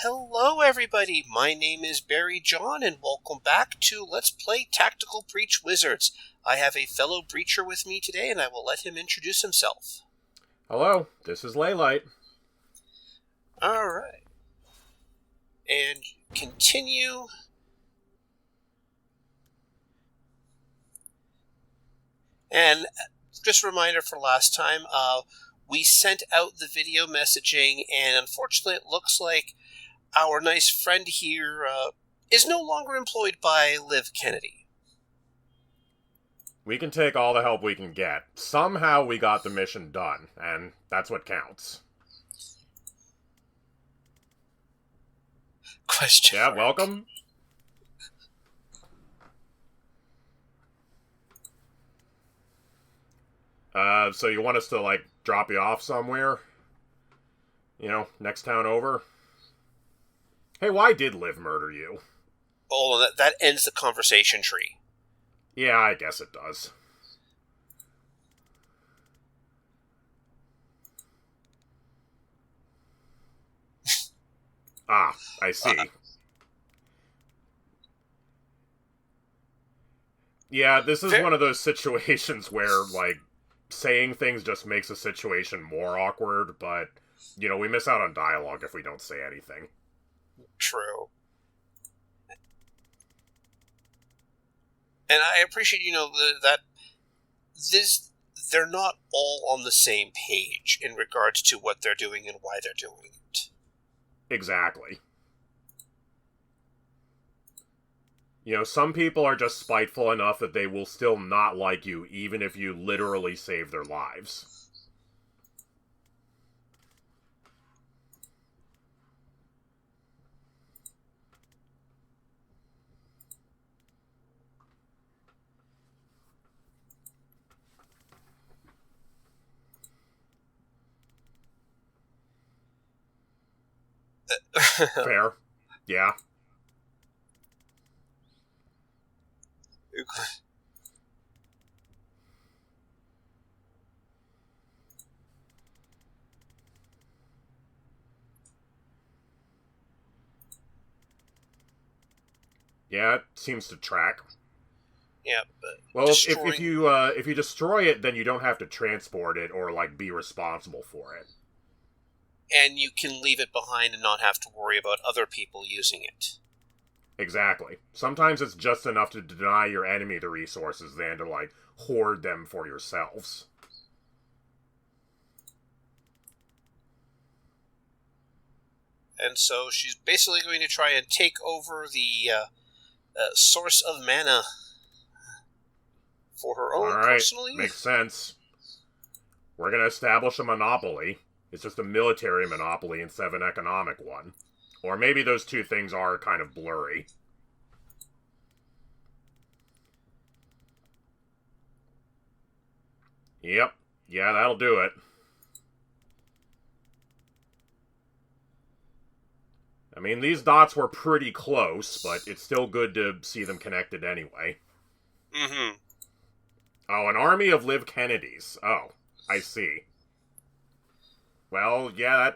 Hello, everybody. My name is Barry John, and welcome back to Let's Play Tactical Breach Wizards. I have a fellow breacher with me today, and I will let him introduce himself. Hello, this is Laylight. All right. And continue. And just a reminder for last time, we sent out the video messaging, and unfortunately it looks like our nice friend here is no longer employed by Liv Kennedy. We can take all the help we can get. Somehow we got the mission done, and that's what counts. Question. Yeah, welcome. So you want us to, drop you off somewhere? You know, next town over? Hey, why did Liv murder you? Oh, that ends the conversation tree. Yeah, I guess it does. Ah, I see. Yeah, this is one of those situations where, saying things just makes a situation more awkward, but, we miss out on dialogue if we don't say anything. True. And I appreciate, that they're not all on the same page in regards to what they're doing and why they're doing it. Exactly. Some people are just spiteful enough that they will still not like you, even if you literally save their lives. Fair. Yeah. Yeah, it seems to track. Yeah, but well, if you destroy it, then you don't have to transport it or be responsible for it. And you can leave it behind and not have to worry about other people using it. Exactly. Sometimes it's just enough to deny your enemy the resources than to hoard them for yourselves. And so she's basically going to try and take over the source of mana for her own personal use. Makes sense. We're going to establish a monopoly. It's just a military monopoly instead of an economic one. Or maybe those two things are kind of blurry. Yep. Yeah, that'll do it. I mean, these dots were pretty close, but it's still good to see them connected anyway. Mm-hmm. Oh, an army of Liv Kennedys. Oh, I see. Well, yeah,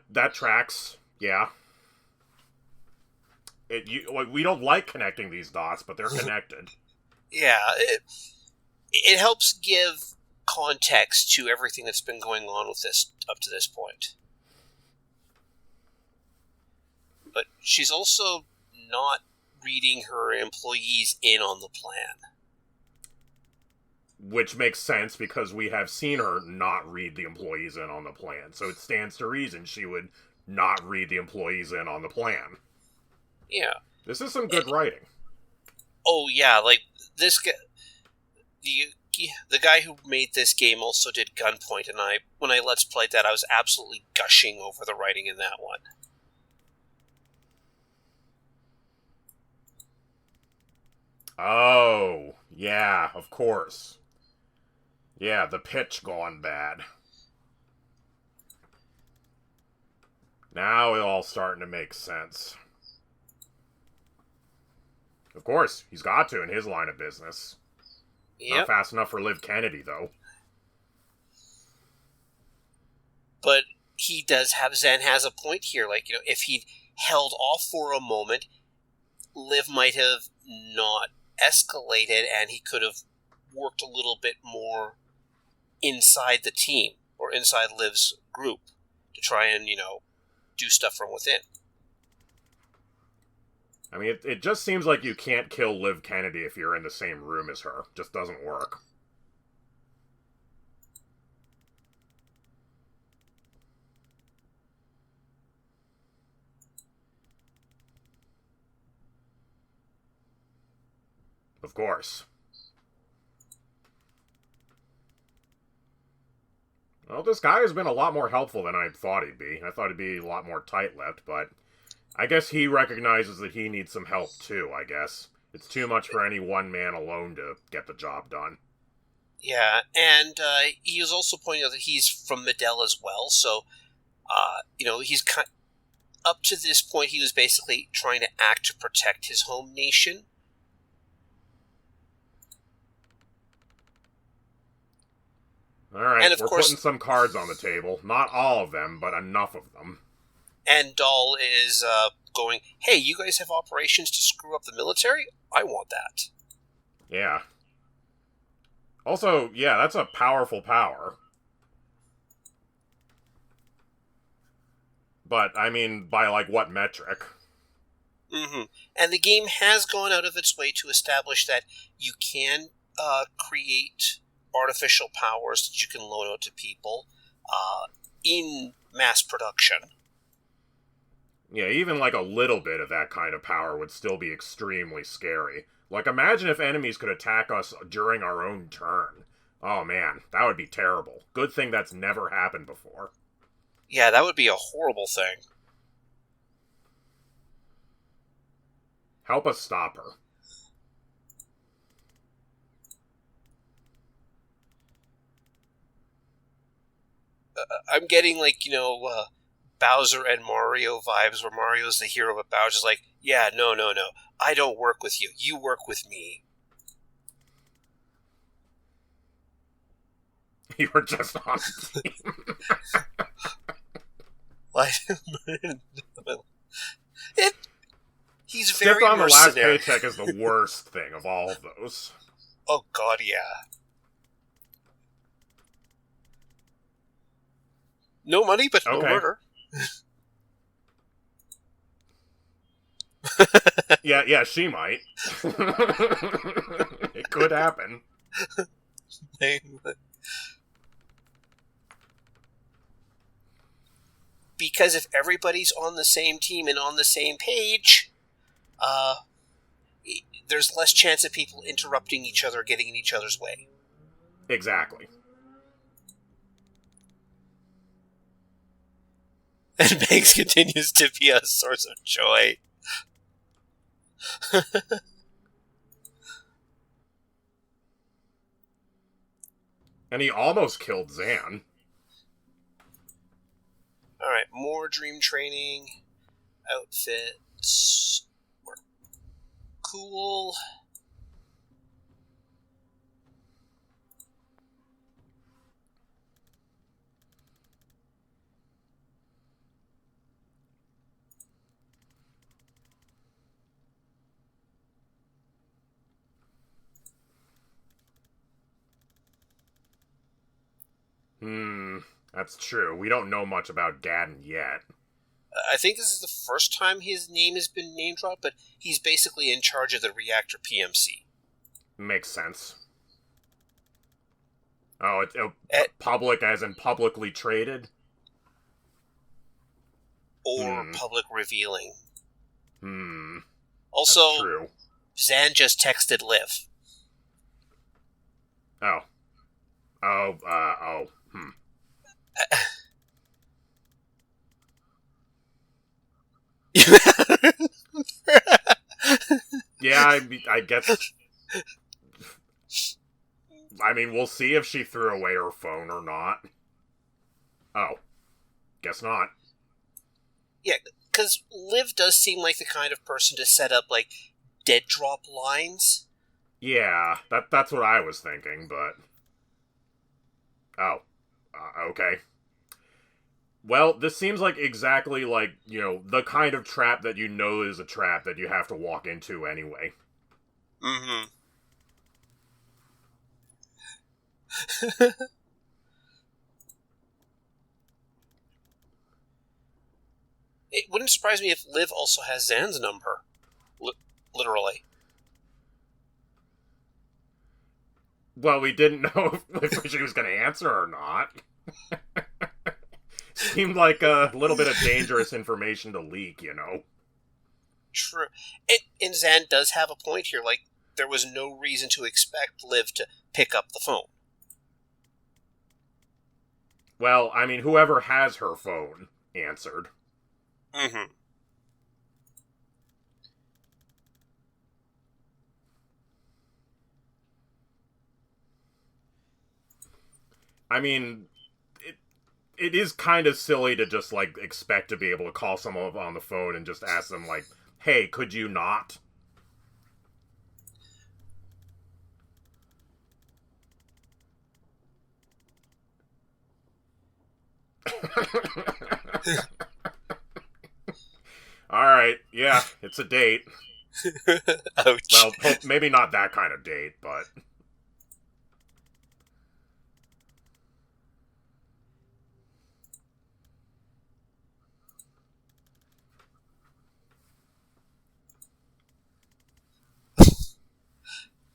that tracks. Yeah. We don't like connecting these dots, but they're connected. Yeah, it helps give context to everything that's been going on with this up to this point. But she's also not reading her employees in on the plan. Which makes sense because we have seen her not read the employees in on the plan. So it stands to reason she would not read the employees in on the plan. Yeah. This is some good writing. Oh, yeah, this guy... The guy who made this game also did Gunpoint, and when I Let's Played that, I was absolutely gushing over the writing in that one. Oh, yeah, of course. Yeah, the pitch gone bad. Now it's all starting to make sense. Of course, he's got to in his line of business. Yep. Not fast enough for Liv Kennedy, though. But he does have, Zan has a point here. Like, if he'd held off for a moment, Liv might have not escalated, and he could have worked a little bit more inside the team or inside Liv's group to try and, do stuff from within. I mean, it just seems like you can't kill Liv Kennedy if you're in the same room as her. Just doesn't work. Of course. Well, this guy has been a lot more helpful than I thought he'd be. I thought he'd be a lot more tight-lipped, but I guess he recognizes that he needs some help too, I guess. It's too much for any one man alone to get the job done. Yeah, and he was also pointing out that he's from Midel as well, so, he's up to this point, he was basically trying to act to protect his home nation. Alright, we're putting some cards on the table. Not all of them, but enough of them. And Dahl is going, hey, you guys have operations to screw up the military? I want that. Yeah. Also, yeah, that's a powerful power. But, I mean, by, what metric? Mm-hmm. And the game has gone out of its way to establish that you can create artificial powers that you can loan out to people in mass production. Yeah, even a little bit of that kind of power would still be extremely scary. Imagine if enemies could attack us during our own turn. Oh man, that would be terrible. Good thing that's never happened before. Yeah, that would be a horrible thing. Help us stop her. I'm getting, Bowser and Mario vibes, where Mario's the hero, but Bowser's like, yeah, no, I don't work with you. You work with me. You were just on the team. He's very Skip on the last mercenary. paycheck is the worst thing of all of those. Oh, God, yeah. No money, but no murder. Yeah, she might. It could happen. Because if everybody's on the same team and on the same page, there's less chance of people interrupting each other, getting in each other's way. Exactly. And Banks continues to be a source of joy. And he almost killed Zan. Alright, more dream training. Outfits. Cool. That's true. We don't know much about Gaddon yet. I think this is the first time his name has been name dropped, but he's basically in charge of the reactor PMC. Makes sense. Oh, it's public as in publicly traded? Or public revealing. Also, that's true. Zan just texted Liv. Yeah, I guess. I mean, we'll see if she threw away her phone or not. Oh. Guess not. Yeah, because Liv does seem like the kind of person to set up, dead drop lines. Yeah, that's what I was thinking, but... Oh. Okay. Well, this seems like exactly like, the kind of trap that you know is a trap that you have to walk into anyway. Mm-hmm. It wouldn't surprise me if Liv also has Zan's number. Literally. Well, we didn't know if she was going to answer or not. Seemed like a little bit of dangerous information to leak, True. And Zan does have a point here. Like, there was no reason to expect Liv to pick up the phone. Well, I mean, whoever has her phone answered. Mm-hmm. I mean, it is kind of silly to just, like, expect to be able to call someone on the phone and just ask them, like, hey, could you not? Alright, yeah, it's a date. Ouch. Well, maybe not that kind of date, but...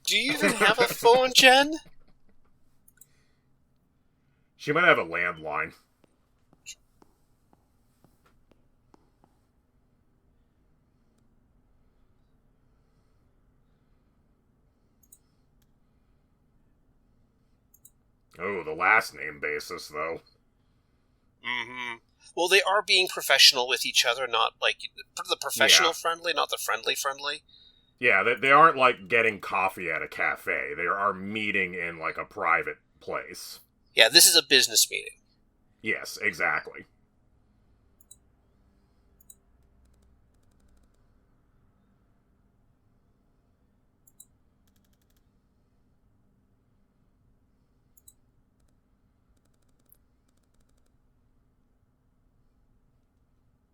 Do you even have a phone, Jen? She might have a landline. Oh, the last name basis, though. Mm-hmm. Well, they are being professional with each other, not like the professional friendly, not the friendly friendly. Yeah, they aren't like getting coffee at a cafe. They are meeting in like a private place. Yeah, this is a business meeting. Yes, exactly.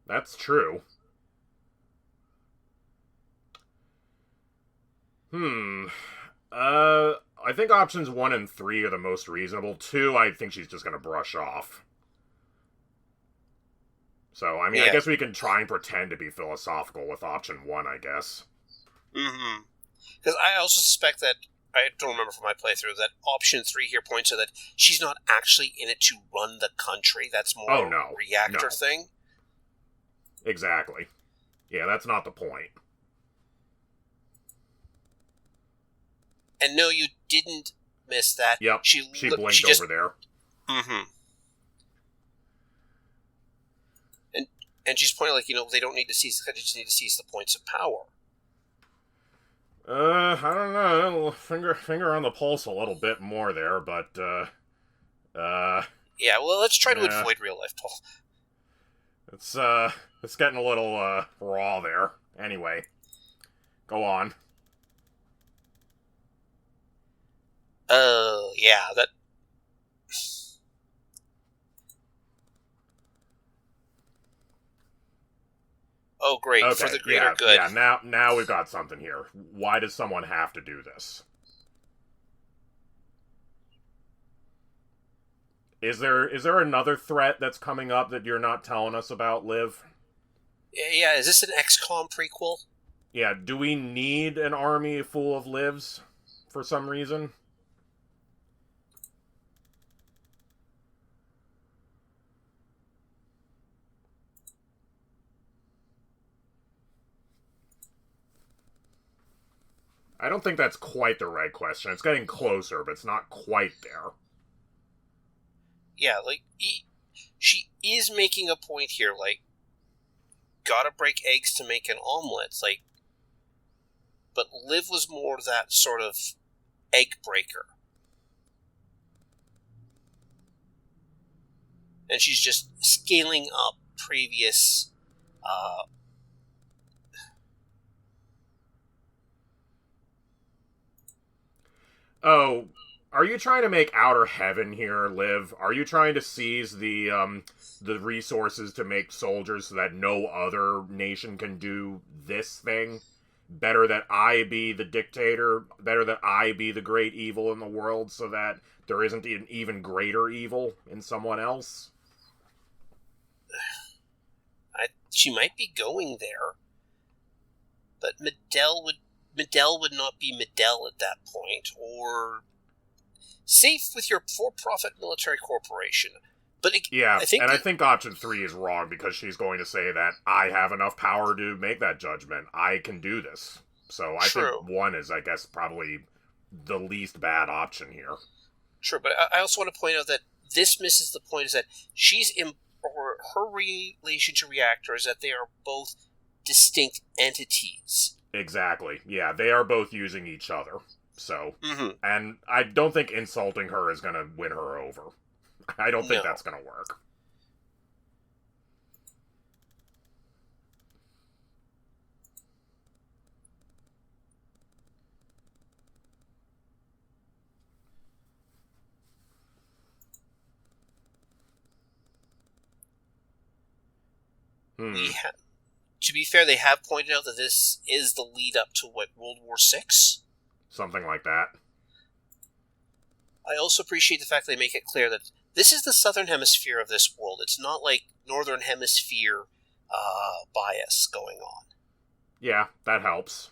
That's true. I think options 1 and 3 are the most reasonable. 2, I think she's just gonna brush off. So, I mean, I guess we can try and pretend to be philosophical with option 1, I guess. Mm-hmm. Because I also suspect that, I don't remember from my playthrough, that option 3 here points to that she's not actually in it to run the country. That's more a reactor thing. Exactly. Yeah, that's not the point. And no, you didn't miss that. Yep, she blinked over there. Mm-hmm. And she's pointing like, they don't need to seize the country, just need to seize the points of power. I don't know. Finger on the pulse a little bit more there, but, yeah, well, let's try to avoid real life, Paul. It's getting a little, raw there. Anyway. Go on. Yeah, that... Oh, great, okay, for the greater good. Yeah, now we've got something here. Why does someone have to do this? Is there another threat that's coming up that you're not telling us about, Liv? Yeah, is this an XCOM prequel? Yeah, do we need an army full of Livs for some reason? I don't think that's quite the right question. It's getting closer, but it's not quite there. Yeah, like, she is making a point here, like, gotta break eggs to make an omelet, like, but Liv was more that sort of egg breaker. And she's just scaling up previous, Oh, Are you trying to make outer heaven here, Liv? Are you trying to seize the resources to make soldiers so that no other nation can do this thing? Better that I be the dictator, better that I be the great evil in the world so that there isn't an even greater evil in someone else? She might be going there, but Medell would not be Medell at that point, or safe with your for-profit military corporation. But I think option 3 is wrong because she's going to say that I have enough power to make that judgment. I can do this. So I think 1 is, I guess, probably the least bad option here. True, but I also want to point out that this misses the point, is that her relation to Reactor is that they are both distinct entities. Exactly. Yeah, they are both using each other. So, and I don't think insulting her is going to win her over. I don't think that's going to work. To be fair, they have pointed out that this is the lead up to World War VI? Something like that. I also appreciate the fact they make it clear that this is the southern hemisphere of this world. It's not like northern hemisphere bias going on. Yeah, that helps.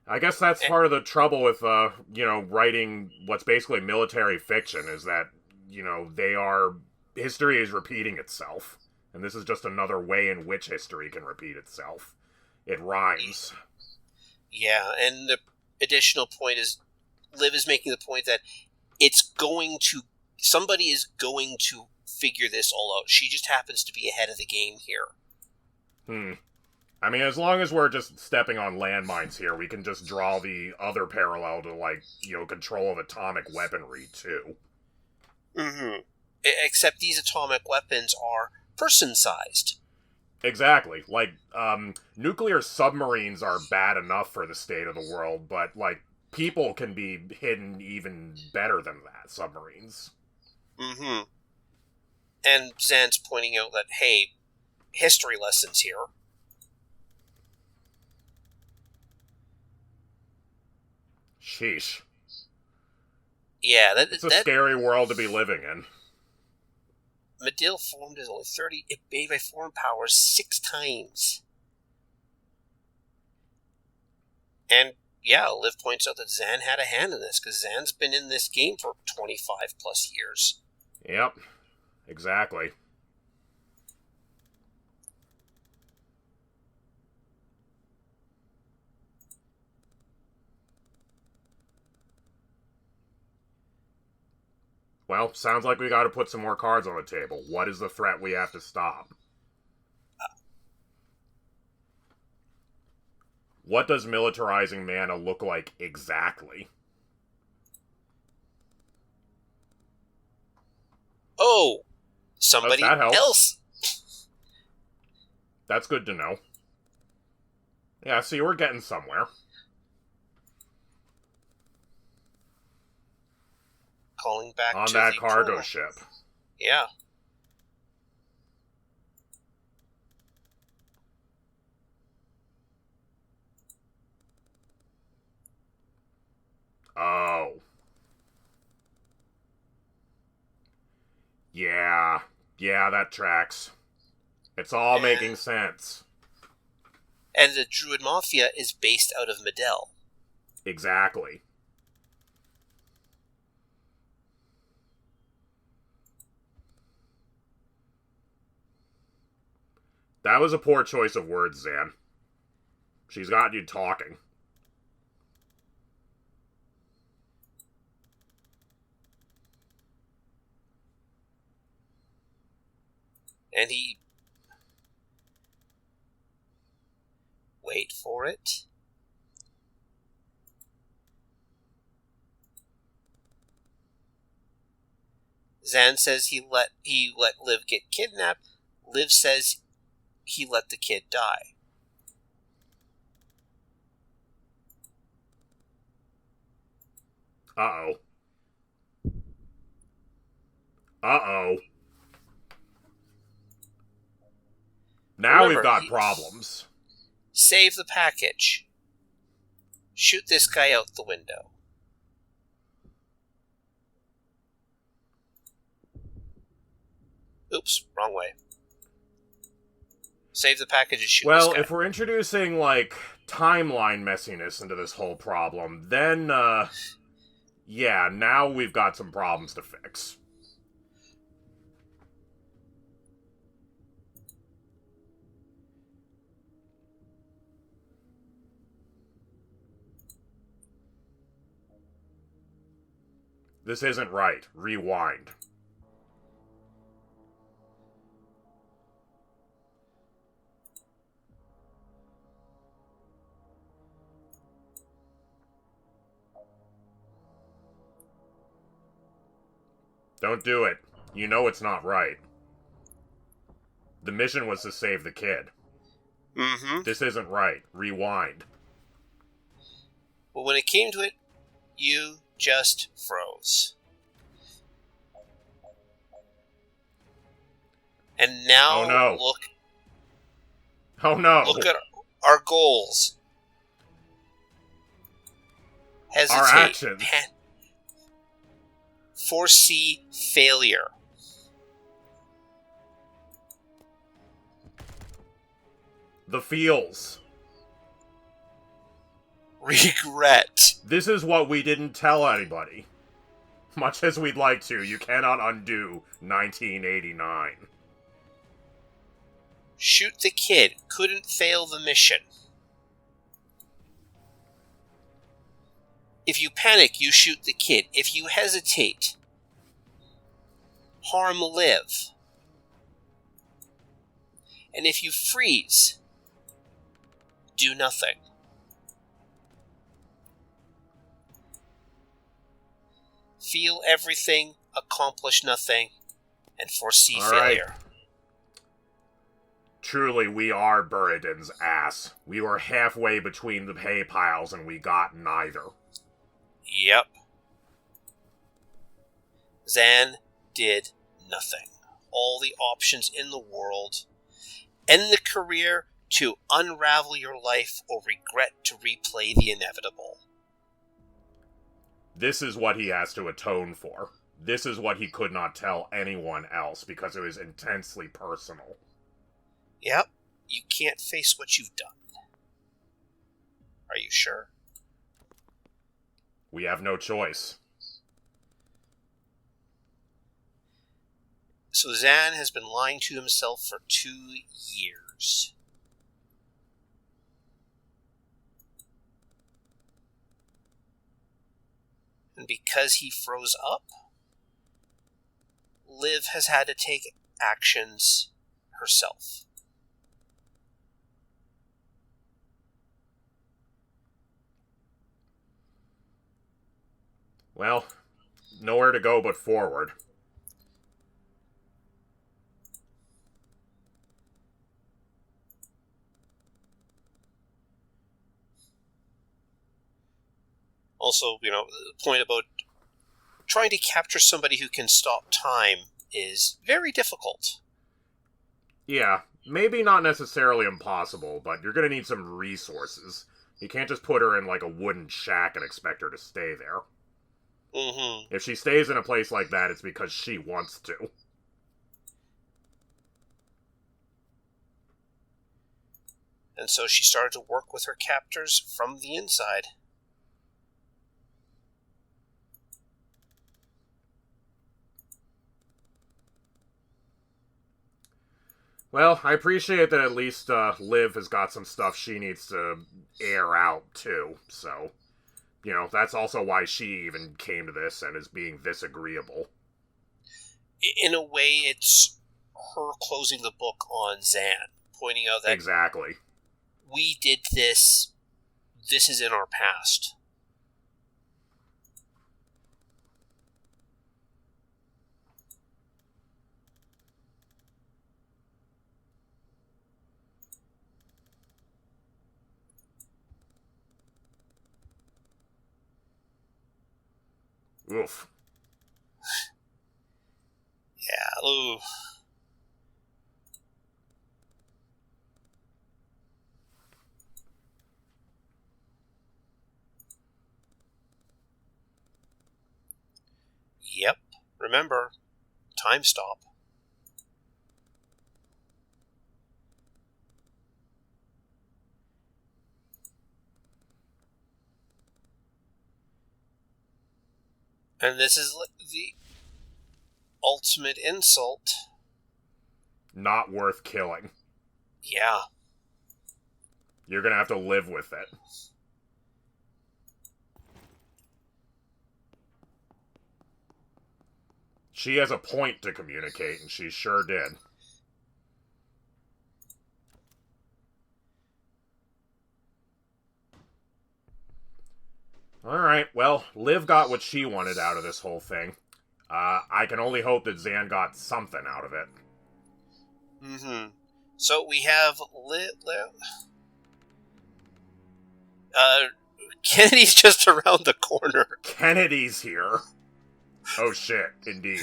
I guess that's part of the trouble with, writing what's basically military fiction, is that, history is repeating itself. And this is just another way in which history can repeat itself. It rhymes. Yeah, and the additional point is, Liv is making the point that somebody is going to figure this all out. She just happens to be ahead of the game here. I mean, as long as we're just stepping on landmines here, we can just draw the other parallel to, control of atomic weaponry, too. Except these atomic weapons are person-sized. Exactly. Nuclear submarines are bad enough for the state of the world, but, people can be hidden even better than that, submarines. And Zan's pointing out that, hey, history lessons here. Sheesh. Yeah, it's a scary world to be living in. Medell formed as only 30. It made by foreign powers 6 times. And yeah, Liv points out that Zan had a hand in this, because Zan's been in this game for 25 plus years. Yep, exactly. Well, sounds like we gotta put some more cards on the table. What is the threat we have to stop? What does militarizing mana look like exactly? Oh! Somebody else! That's good to know. Yeah, see, we're getting somewhere. Calling back on to that the cargo ship. Yeah. Oh. Yeah. Yeah, that tracks. It's all making sense. And the Druid Mafia is based out of Medell. Exactly. That was a poor choice of words, Zan. She's got you talking. And he... Wait for it. Zan says he let Liv get kidnapped. Liv says he let the kid die. Uh-oh. Uh-oh. Now Remember, we've got problems. Save the package. Shoot this guy out the window. Oops, wrong way. Save the package and shoot this guy. Well, if we're introducing, like, timeline messiness into this whole problem, then, yeah, now we've got some problems to fix. This isn't right. Rewind. Don't do it. You know it's not right. The mission was to save the kid. Mm-hmm. This isn't right. Rewind. But when it came to it, you just froze. And now Oh, no. look Oh no! Look at our goals. Hesitate. Our actions. Foresee failure. The feels. Regret. This is what we didn't tell anybody. Much as we'd like to, you cannot undo 1989. Shoot the kid. Couldn't fail the mission. If you panic, you shoot the kid. If you hesitate, harm Liv. And if you freeze, do nothing. Feel everything, accomplish nothing, and foresee failure. Truly, we are Buridan's ass. We were halfway between the hay piles and we got neither. Yep. Zan did nothing. All the options in the world. End the career to unravel your life or regret to replay the inevitable. This is what he has to atone for. This is what he could not tell anyone else because it was intensely personal. Yep. You can't face what you've done. Are you sure? We have no choice. So Zan has been lying to himself for 2 years. And because he froze up, Liv has had to take actions herself. Well, nowhere to go but forward. Also, the point about trying to capture somebody who can stop time is very difficult. Yeah, maybe not necessarily impossible, but you're gonna need some resources. You can't just put her in like a wooden shack and expect her to stay there. Mm-hmm. If she stays in a place like that, it's because she wants to. And so she started to work with her captors from the inside. Well, I appreciate that at least Liv has got some stuff she needs to air out, too. So, that's also why she even came to this and is being this agreeable. In a way, it's her closing the book on Zan, pointing out that exactly. We did this. This is in our past. Oof. Yeah, ooh. Yep. Remember, time stop. And this is the ultimate insult. Not worth killing. Yeah. You're gonna have to live with it. She has a point to communicate, and she sure did. Alright, well, Liv got what she wanted out of this whole thing. I can only hope that Zan got something out of it. Mm-hmm. So we have Kennedy's just around the corner. Kennedy's here. Oh shit, indeed.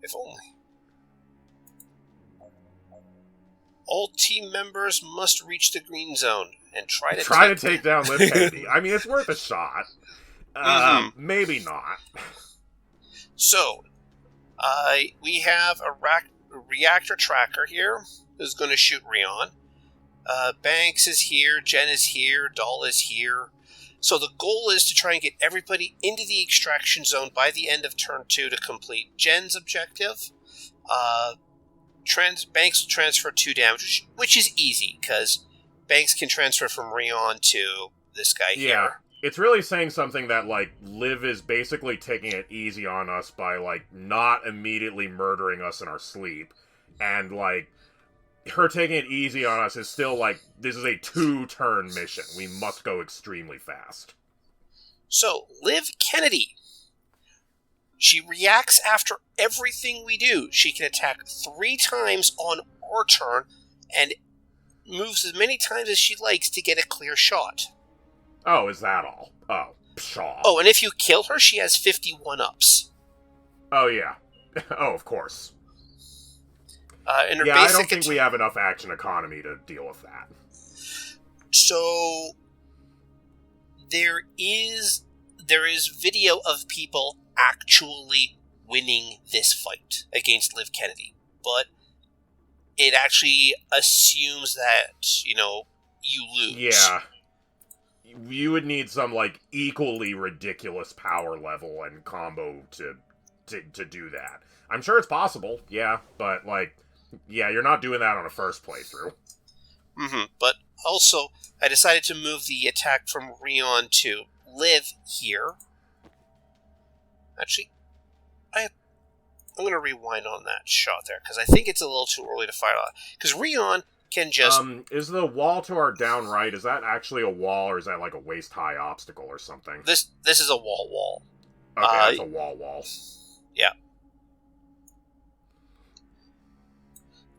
If only. All team members must reach the green zone and try to take down Liv Kennedy. I mean, it's worth a shot. Maybe not. So, we have a reactor tracker here who's going to shoot Rion. Banks is here, Jen is here, Dahl is here. So the goal is to try and get everybody into the extraction zone by the end of turn 2 to complete Jen's objective. Banks will transfer 2 damage, which is easy, because Banks can transfer from Rion to this guy here. Yeah, it's really saying something that, like, Liv is basically taking it easy on us by, like, not immediately murdering us in our sleep. And, like, her taking it easy on us is still, like, this is a 2-turn mission. We must go extremely fast. So, Liv Kennedy. She reacts after everything we do. She can attack 3 times on our turn and moves as many times as she likes to get a clear shot. Oh, is that all? Oh, pshaw. Oh, and if you kill her, she has 51 ups. Oh, yeah. Oh, of course. I don't think we have enough action economy to deal with that. So, there is video of people actually winning this fight against Liv Kennedy, but it actually assumes that, you lose. Yeah. You would need some, like, equally ridiculous power level and combo to do that. I'm sure it's possible, yeah, but, like, yeah, you're not doing that on a first playthrough. Mm-hmm. But also, I decided to move the attack from Rion to Liv here. Actually, I'm going to rewind on that shot there, because I think it's a little too early to fire on. Because Rion can just... is the wall to our down right, is that actually a wall, or is that like a waist-high obstacle or something? This is a wall. Okay, that's a wall. Yeah.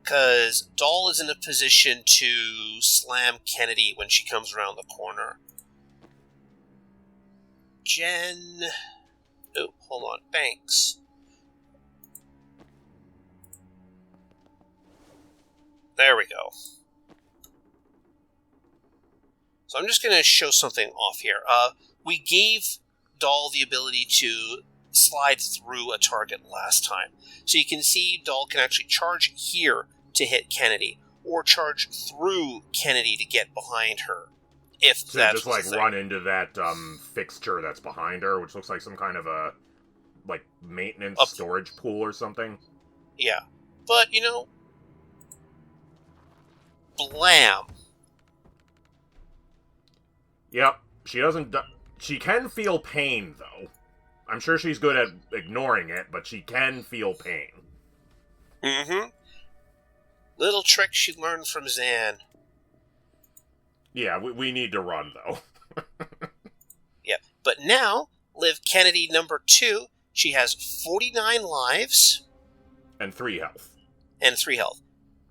Because Dahl is in a position to slam Kennedy when she comes around the corner. Jen... Oh, hold on. Banks. There we go. So I'm just going to show something off here. We gave Dahl the ability to slide through a target last time. So you can see Dahl can actually charge here to hit Kennedy, or charge through Kennedy to get behind her. If so that's just like run into that fixture that's behind her, which looks like some kind of a like maintenance storage pool or something. Yeah, but blam. Yep, she doesn't. She can feel pain though. I'm sure she's good at ignoring it, but she can feel pain. Mm-hmm. Little trick she learned from Zan. Yeah, we need to run, though. Yeah, but now, Liv Kennedy number 2, she has 49 lives. And 3 health.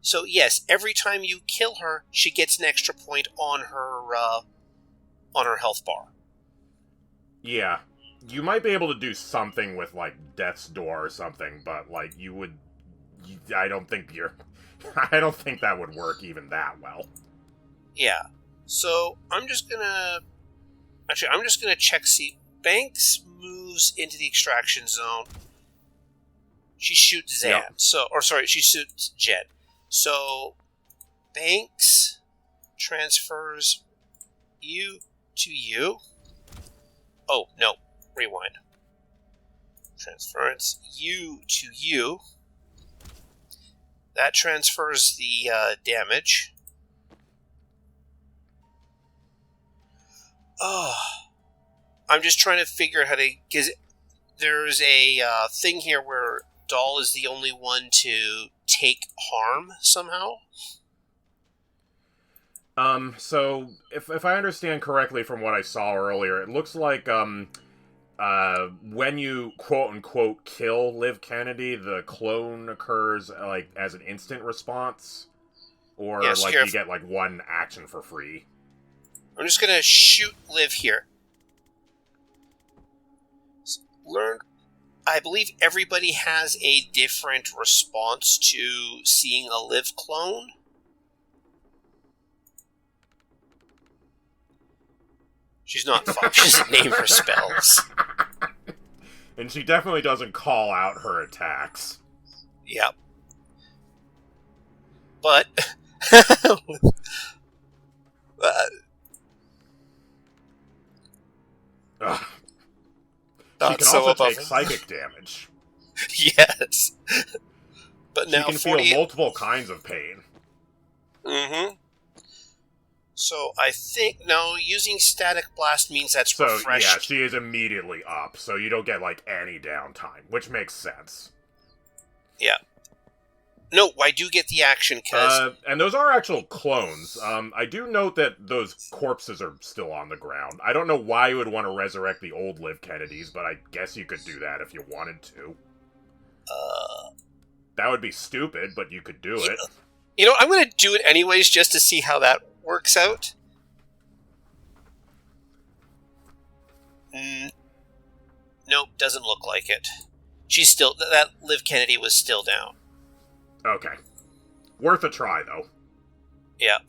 So yes, every time you kill her, she gets an extra point on her health bar. Yeah. You might be able to do something with, like, Death's Door or something, but, like, I don't think you're... I don't think that would work even that well. Yeah. So, I'm just gonna check, see. Banks moves into the extraction zone. She shoots Zan. Yep. She shoots Jen. So, Banks transfers you to you. Oh, no. Rewind. Transference you to you. That transfers the damage. Oh. I'm just trying to figure out how to... Because there's a thing here where Doll is the only one to take harm somehow. So, if I understand correctly from what I saw earlier, it looks like, when you quote-unquote kill Liv Kennedy, the clone occurs, like, as an instant response? Or, Yeah, so like, here, you get, like, one action for free? I'm just gonna shoot Liv here. I believe everybody has a different response to seeing a Liv clone. She's not fun. She doesn't name her spells. And she definitely doesn't call out her attacks. Yep. But... Ugh. She can also take psychic damage. Yes. But now she can feel multiple kinds of pain. Mm-hmm. So I think, no, using Static Blast means that's refreshed. Yeah, she is immediately up, so you don't get, like, any downtime, which makes sense. Yeah. No, I do get the action, because... and those are actual clones. I do note that those corpses are still on the ground. I don't know why you would want to resurrect the old Liv Kennedys, but I guess you could do that if you wanted to. That would be stupid, but you could do it. You know, I'm going to do it anyways, just to see how that works out. Nope, doesn't look like it. She's still... That Liv Kennedy was still down. Okay. Worth a try, though. Yep.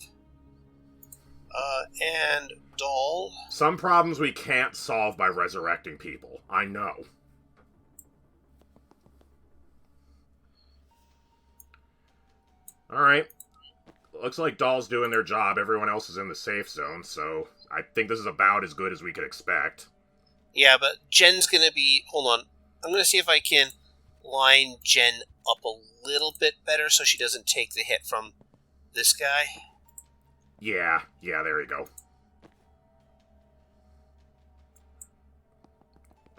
And Doll... Some problems we can't solve by resurrecting people. I know. Alright. Looks like Doll's doing their job. Everyone else is in the safe zone, so I think this is about as good as we could expect. Yeah, but Jen's gonna be... Hold on. I'm gonna see if I can line Jen up a little bit better so she doesn't take the hit from this guy. Yeah, there you go.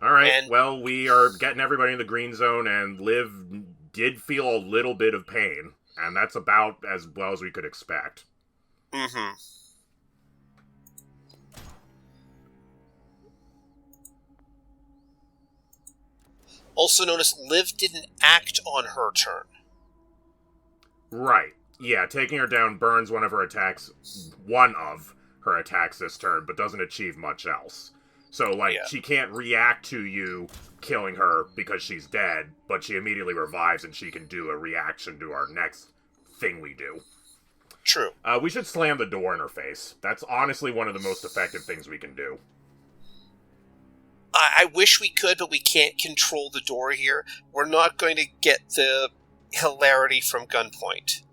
Alright, well, we are getting everybody in the green zone, and Liv did feel a little bit of pain, and that's about as well as we could expect. Mm-hmm. Also notice Liv didn't act on her turn. Right. Yeah, taking her down burns one of her attacks this turn, but doesn't achieve much else. So, like, she can't react to you killing her because she's dead, but she immediately revives and she can do a reaction to our next thing we do. True. We should slam the door in her face. That's honestly one of the most effective things we can do. I wish we could, but we can't control the door here. We're not going to get the hilarity from Gunpoint.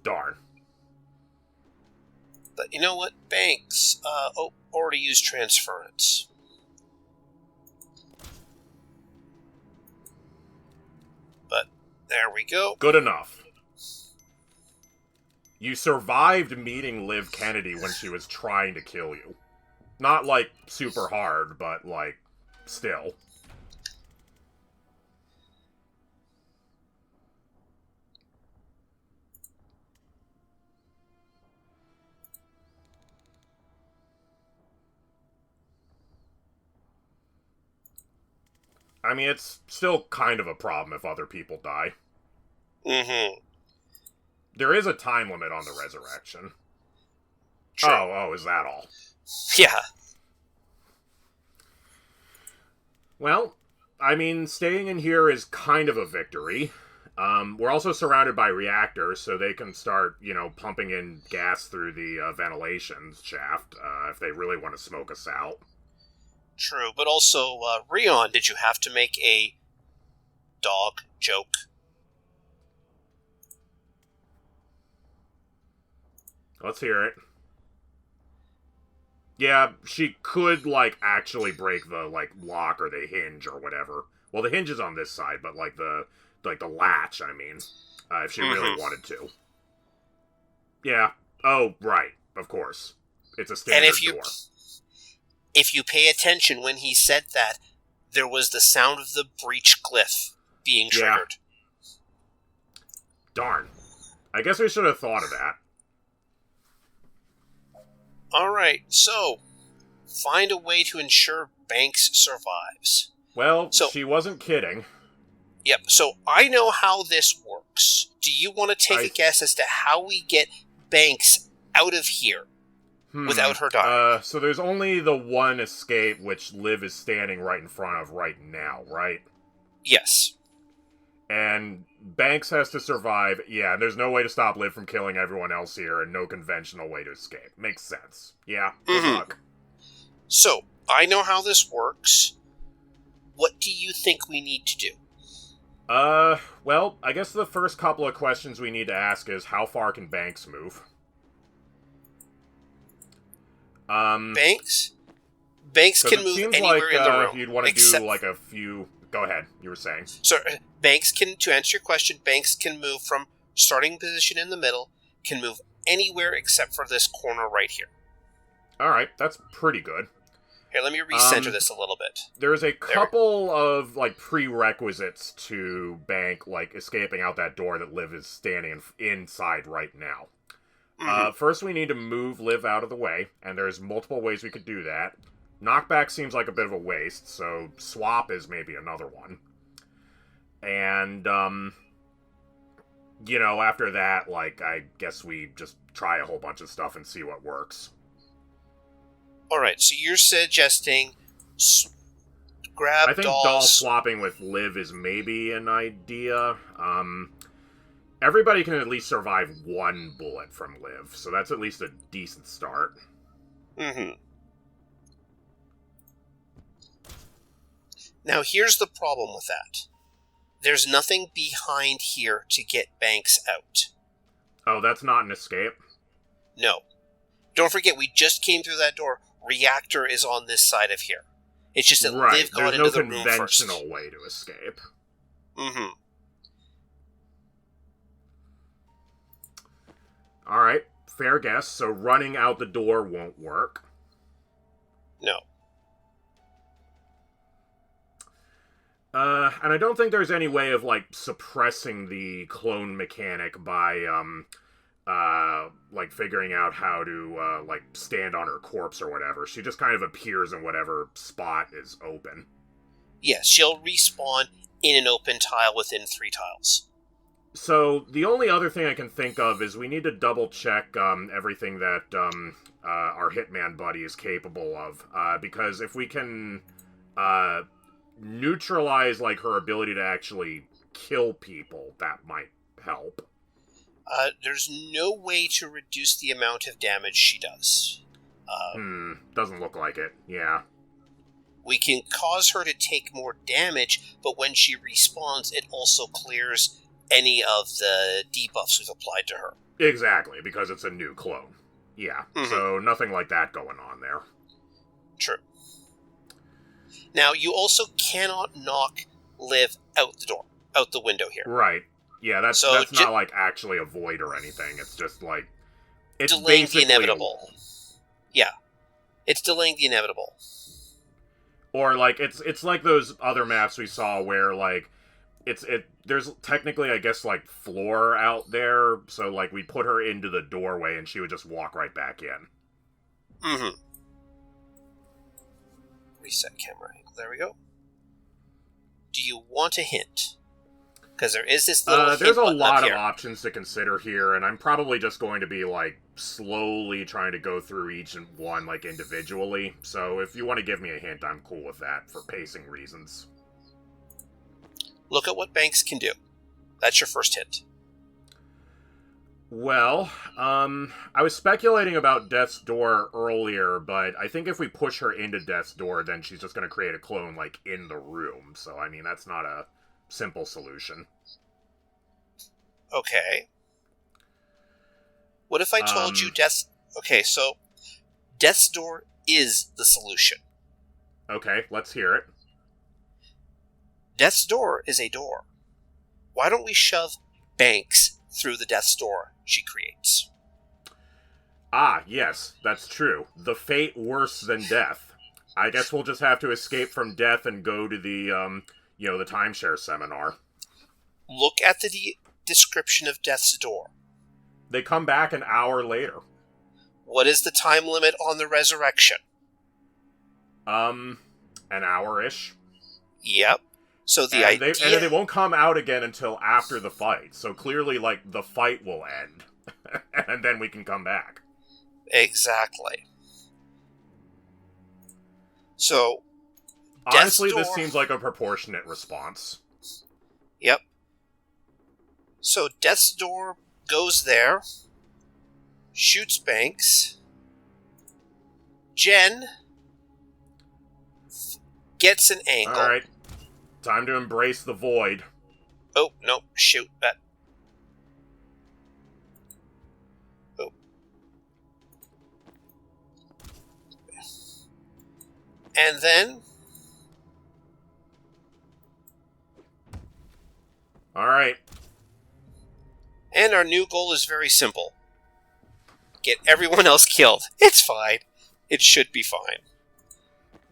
Darn. But you know what? Banks. Already used transference. But there we go. Good enough. You survived meeting Liv Kennedy when she was trying to kill you. Not, like, super hard, but, like, still. I mean, it's still kind of a problem if other people die. Mm-hmm. There is a time limit on the resurrection. True. Oh, is that all? Yeah. Well, I mean, staying in here is kind of a victory. We're also surrounded by reactors, so they can start, pumping in gas through the ventilation shaft if they really want to smoke us out. True, but also, Rion, did you have to make a dog joke? Let's hear it. Yeah, she could, actually break the, lock or the hinge or whatever. Well, the hinge is on this side, but, the latch, I mean, if she really wanted to. Yeah. Oh, right. Of course. It's a standard door. If you pay attention when he said that, there was the sound of the breach glyph being triggered. Yeah. Darn. I guess we should have thought of that. Alright, so, find a way to ensure Banks survives. Well, she wasn't kidding. Yep, so I know how this works. Do you want to take a guess as to how we get Banks out of here without her dying? So there's only the one escape, which Liv is standing right in front of right now, right? Yes. And Banks has to survive. Yeah, and there's no way to stop Liv from killing everyone else here, and no conventional way to escape. Makes sense. Yeah, good luck. So, I know how this works. What do you think we need to do? Well, I guess the first couple of questions we need to ask is, how far can Banks move? Banks can move anywhere in the room. You'd want to do, a few... Go ahead, you were saying. So, Banks can, to answer your question, Banks can move from starting position in the middle, can move anywhere except for this corner right here. Alright, that's pretty good. Here, let me recenter this a little bit. There's a couple of, prerequisites to Bank, escaping out that door that Liv is standing inside right now. First, we need to move Liv out of the way, and there's multiple ways we could do that. Knockback seems like a bit of a waste, so swap is maybe another one. And, after that, I guess we just try a whole bunch of stuff and see what works. Alright, so you're suggesting grab I think doll swapping with Liv is maybe an idea. Everybody can at least survive one bullet from Liv, so that's at least a decent start. Now, here's the problem with that. There's nothing behind here to get Banks out. Oh, that's not an escape? No. Don't forget, we just came through that door. Reactor is on this side of here. It's just that Liv got into the room first. There's no conventional way to escape. Alright, fair guess. So running out the door won't work. No. And I don't think there's any way of, suppressing the clone mechanic by, figuring out how to, stand on her corpse or whatever. She just kind of appears in whatever spot is open. Yes, she'll respawn in an open tile within 3 tiles. So, the only other thing I can think of is we need to double-check, everything that, our Hitman buddy is capable of. Because if we can, neutralize, her ability to actually kill people, that might help. There's no way to reduce the amount of damage she does. Doesn't look like it, yeah. We can cause her to take more damage, but when she respawns, it also clears any of the debuffs we've applied to her. Exactly, because it's a new clone. Yeah, so nothing like that going on there. True. Now, you also cannot knock Liv out the window here. Right. Yeah, that's not, actually a void or anything. It's just, it's delaying the inevitable. Yeah. It's delaying the inevitable. Or, it's like those other maps we saw where, there's technically, I guess, floor out there, so, we'd put her into the doorway and she would just walk right back in. Reset camera angle. There we go. Do you want a hint? Because there is this little there's a hint button up lot of here. options to consider here, and I'm probably just going to be, like, slowly trying to go through each one, like, individually. So if you want to give me a hint, I'm cool with that for pacing reasons. Look at what Banks can do. That's your first hint. Well, I was speculating about Death's Door earlier, but I think if we push her into Death's Door, then she's just going to create a clone, like, in the room. So, I mean, that's not a simple solution. Okay. What if I told you Death's... Okay, so Death's Door is the solution. Okay, let's hear it. Death's Door is a door. Why don't we shove Banks through the Death's Door she creates? Ah, yes, that's true. The fate worse than death. I guess we'll just have to escape from death and go to the, the timeshare seminar. Look at the description of Death's Door. They come back an hour later. What is the time limit on the resurrection? An hour-ish. Yep. So the and idea... and they won't come out again until after the fight. So clearly, like, the fight will end. And then we can come back. Exactly. So... Honestly, this seems like a proportionate response. Yep. So Death's Door goes there, shoots Banks. Jen gets an angle. Alright. Time to embrace the void. Oh, no, shoot. That. Oh. And then... Alright. And our new goal is very simple. Get everyone else killed. It's fine. It should be fine.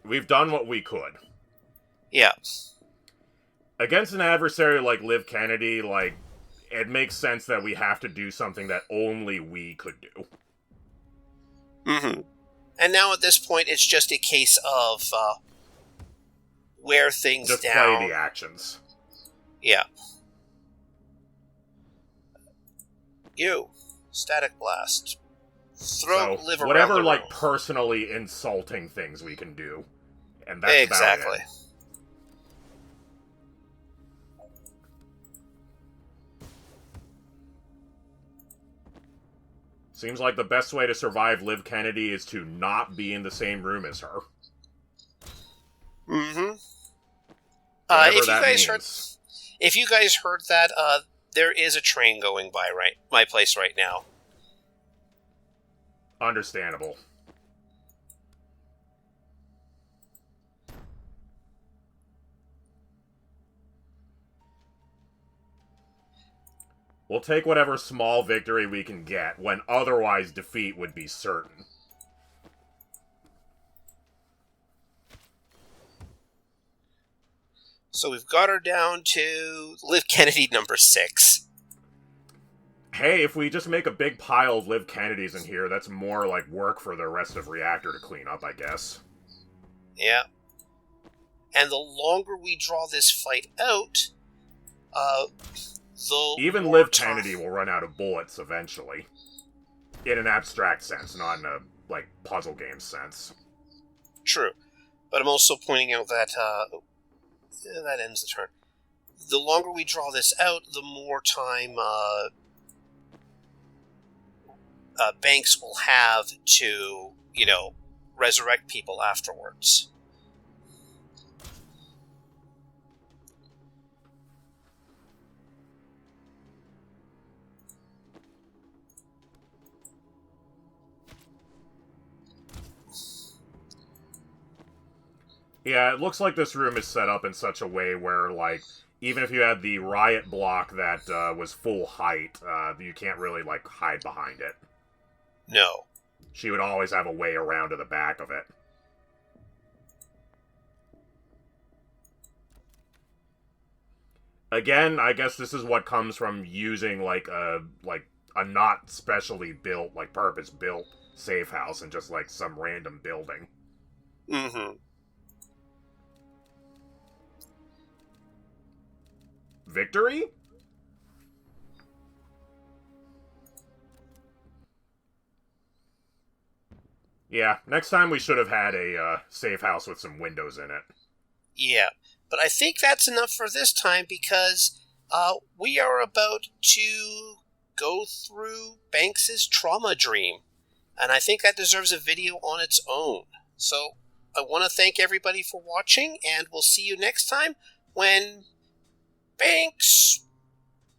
We've done what we could. Yeah. Against an adversary like Liv Kennedy, like, it makes sense that we have to do something that only we could do. Mm-hmm. And now at this point, it's just a case of wear things just down. Play the actions. Yeah. You. Static Blast. Throw Liv around whatever, the like, room. personally insulting things we can do. And that's exactly. about it. Seems like the best way to survive Liv Kennedy is to not be in the same room as her. Mm-hmm. If you guys heard that, there is a train going by my place right now. Understandable. We'll take whatever small victory we can get, when otherwise defeat would be certain. So we've got her down to Liv Kennedy number 6. Hey, if we just make a big pile of Liv Kennedys in here, that's more like work for the rest of Reactor to clean up, I guess. Yeah. And the longer we draw this fight out, even Liv Kennedy will run out of bullets eventually. In an abstract sense, not in a, like, puzzle game sense. True. But I'm also pointing out that, that ends the turn. The longer we draw this out, the more time, Banks will have to, resurrect people afterwards. Yeah, it looks like this room is set up in such a way where, like, even if you had the riot block that was full height, you can't really, like, hide behind it. No. She would always have a way around to the back of it. Again, I guess this is what comes from using, like a not specially built, like, purpose-built safe house and just, like, some random building. Mm-hmm. Victory? Yeah, next time we should have had a safe house with some windows in it. Yeah, but I think that's enough for this time because we are about to go through Banks's trauma dream, and I think that deserves a video on its own. So I want to thank everybody for watching, and we'll see you next time when Banks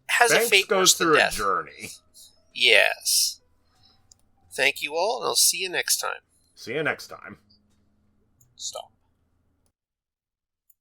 has a fate goes worse than through a death. journey. Yes. Thank you all, and I'll see you next time. See you next time. Stop.